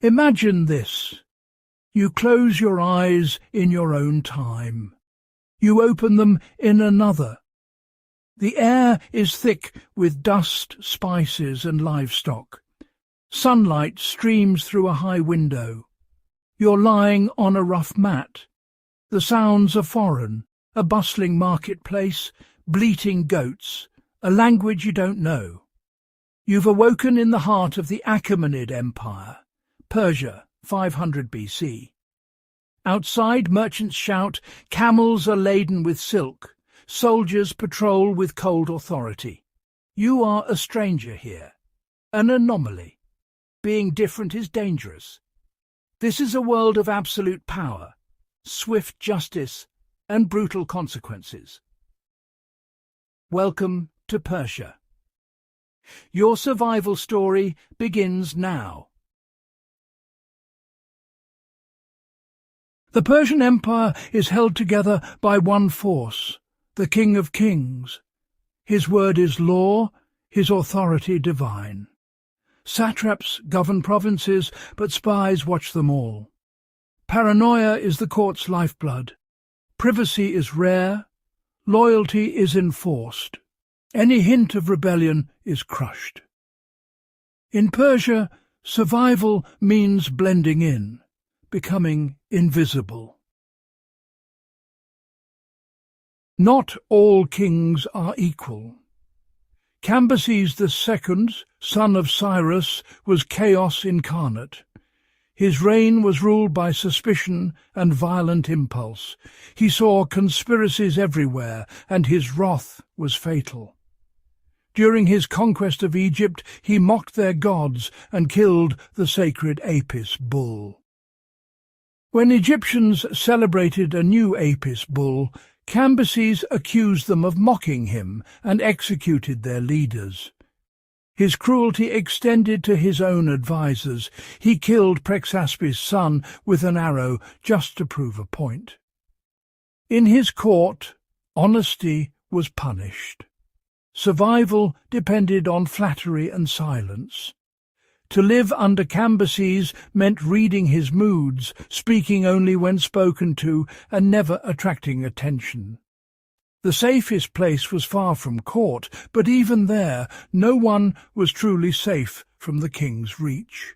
Imagine this. You close your eyes in your own time. You open them in another. The air is thick with dust, spices and livestock. Sunlight streams through a high window. You're lying on a rough mat. The sounds are foreign, a bustling marketplace, bleating goats, a language you don't know. You've awoken in the heart of the Achaemenid Empire, Persia, 500 BC. Outside, merchants shout, camels are laden with silk, soldiers patrol with cold authority. You are a stranger here, an anomaly. Being different is dangerous. This is a world of absolute power, swift justice, and brutal consequences. Welcome to Persia. Your survival story begins now. The Persian Empire is held together by one force, the King of Kings. His word is law, his authority divine. Satraps govern provinces, but spies watch them all. Paranoia is the court's lifeblood. Privacy is rare. Loyalty is enforced. Any hint of rebellion is crushed. In Persia, survival means blending in, becoming invisible. Not all kings are equal. Cambyses II, son of Cyrus, was chaos incarnate. His reign was ruled by suspicion and violent impulse. He saw conspiracies everywhere, and his wrath was fatal. During his conquest of Egypt, he mocked their gods and killed the sacred Apis bull. When Egyptians celebrated a new Apis bull, Cambyses accused them of mocking him and executed their leaders. His cruelty extended to his own advisers. He killed Prexaspes' son with an arrow just to prove a point. In his court, honesty was punished. Survival depended on flattery and silence. To live under Cambyses meant reading his moods, speaking only when spoken to, and never attracting attention. The safest place was far from court, but even there no one was truly safe from the king's reach.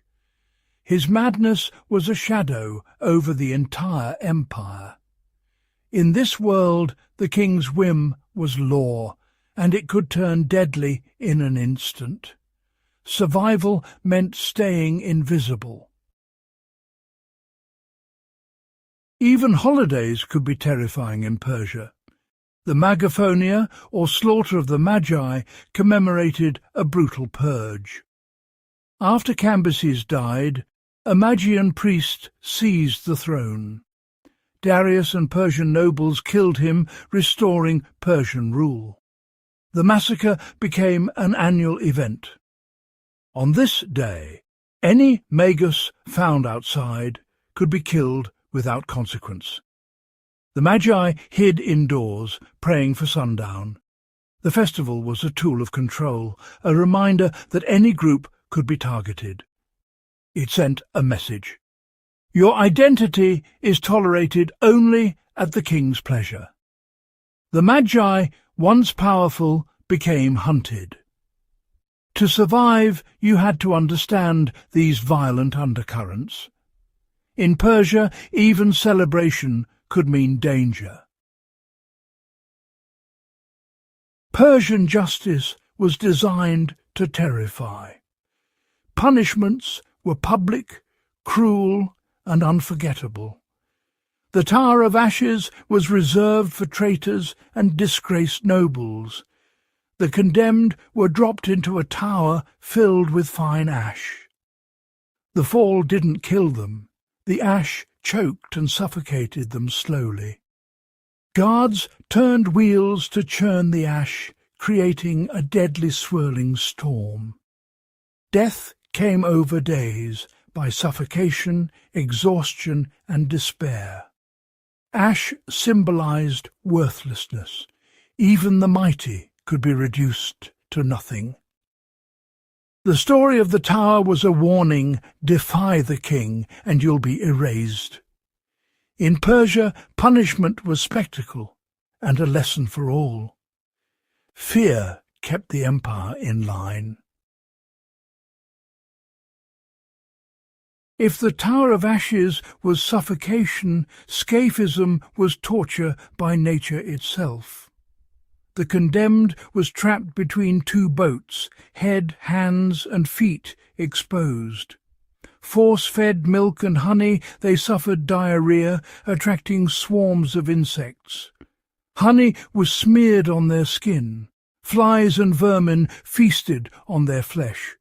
His madness was a shadow over the entire empire. In this world the king's whim was law, and it could turn deadly in an instant. Survival meant staying invisible. Even holidays could be terrifying in Persia. The Magophonia, or slaughter of the Magi, commemorated a brutal purge. After Cambyses died, a Magian priest seized the throne. Darius and Persian nobles killed him, restoring Persian rule. The massacre became an annual event. On this day, any magus found outside could be killed without consequence. The Magi hid indoors, praying for sundown. The festival was a tool of control, a reminder that any group could be targeted. It sent a message. Your identity is tolerated only at the king's pleasure. The Magi, once powerful, became hunted. To survive, you had to understand these violent undercurrents. In Persia, even celebration could mean danger. Persian justice was designed to terrify. Punishments were public, cruel, and unforgettable. The Tower of Ashes was reserved for traitors and disgraced nobles. The condemned were dropped into a tower filled with fine ash. The fall didn't kill them. The ash choked and suffocated them slowly. Guards turned wheels to churn the ash, creating a deadly swirling storm. Death came over days by suffocation, exhaustion, and despair. Ash symbolized worthlessness. Even the mighty could be reduced to nothing. The story of the tower was a warning: defy the king and you'll be erased. In Persia, punishment was spectacle and a lesson for all. Fear kept the empire in line. If the Tower of Ashes was suffocation, Scaphism was torture by nature itself. The condemned was trapped between two boats, head, hands and feet exposed. Force-fed milk and honey, they suffered diarrhea, attracting swarms of insects. Honey was smeared on their skin. Flies and vermin feasted on their flesh.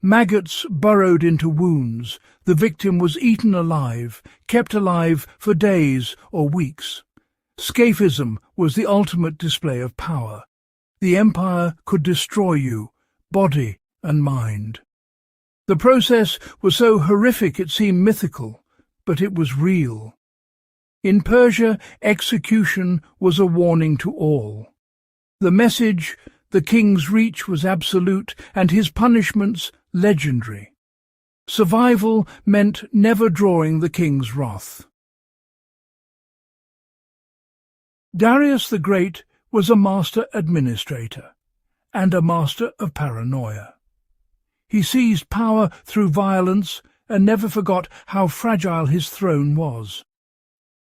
Maggots burrowed into wounds. The victim was eaten alive, kept alive for days or weeks. Scaphism was the ultimate display of power. The empire could destroy you, body and mind. The process was so horrific it seemed mythical, but it was real. In Persia, execution was a warning to all. The message: the king's reach was absolute and his punishments legendary. Survival meant never drawing the king's wrath. Darius the Great was a master administrator and a master of paranoia. He seized power through violence and never forgot how fragile his throne was.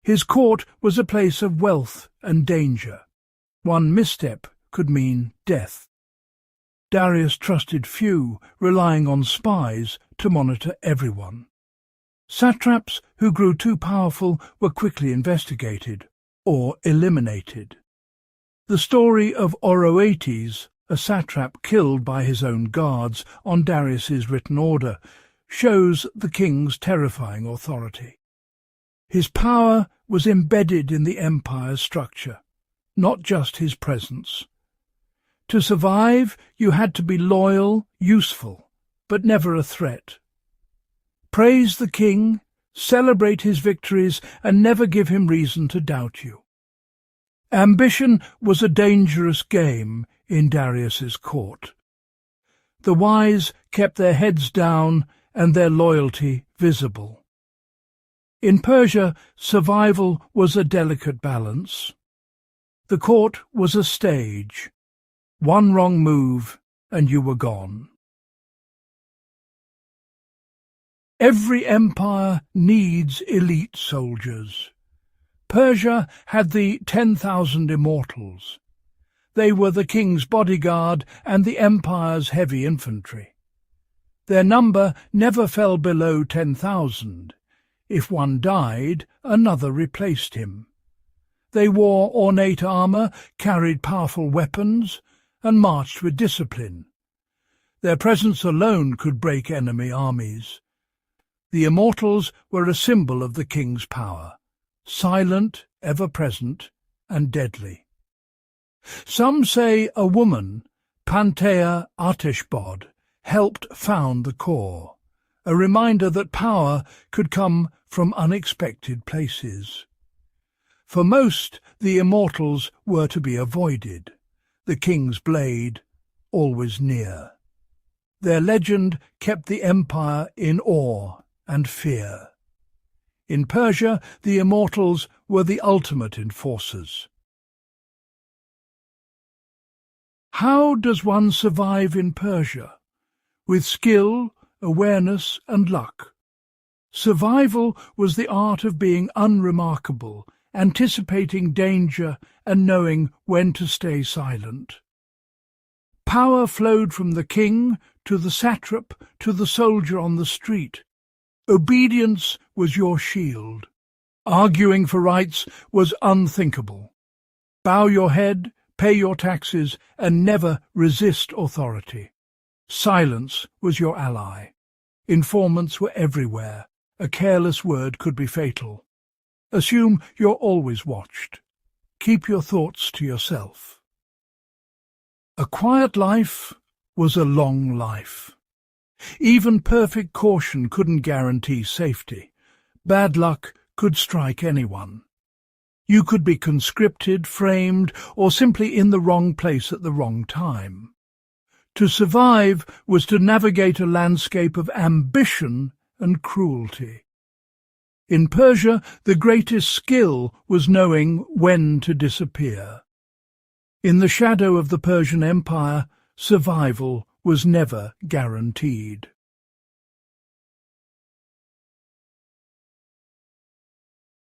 His court was a place of wealth and danger. One misstep could mean death. Darius trusted few, relying on spies to monitor everyone. Satraps who grew too powerful were quickly investigated or eliminated. The story of Oroetes, a satrap killed by his own guards on Darius's written order, shows the king's terrifying authority. His power was embedded in the empire's structure, not just his presence. To survive, you had to be loyal, useful, but never a threat. Praise the king, celebrate his victories, and never give him reason to doubt you. Ambition was a dangerous game in Darius's court. The wise kept their heads down and their loyalty visible. In Persia, survival was a delicate balance. The court was a stage. One wrong move and you were gone. Every empire needs elite soldiers. Persia had the 10,000 immortals. They were the king's bodyguard and the empire's heavy infantry. Their number never fell below 10,000. If one died, another replaced him. They wore ornate armour, carried powerful weapons, and marched with discipline. Their presence alone could break enemy armies. The immortals were a symbol of the king's power, silent, ever-present, and deadly. Some say a woman, Pantea Arteshbod, helped found the core, a reminder that power could come from unexpected places. For most, the immortals were to be avoided, the king's blade always near. Their legend kept the empire in awe and fear. In Persia, the immortals were the ultimate enforcers. How does one survive in Persia? With skill, awareness and luck. Survival was the art of being unremarkable, anticipating danger and knowing when to stay silent. Power flowed from the king to the satrap to the soldier on the street. Obedience was your shield. Arguing for rights was unthinkable. Bow your head, pay your taxes, and never resist authority. Silence was your ally. Informants were everywhere. A careless word could be fatal. Assume you're always watched. Keep your thoughts to yourself. A quiet life was a long life. Even perfect caution couldn't guarantee safety. Bad luck could strike anyone. You could be conscripted, framed, or simply in the wrong place at the wrong time. To survive was to navigate a landscape of ambition and cruelty. In Persia, the greatest skill was knowing when to disappear. In the shadow of the Persian Empire, survival was never guaranteed.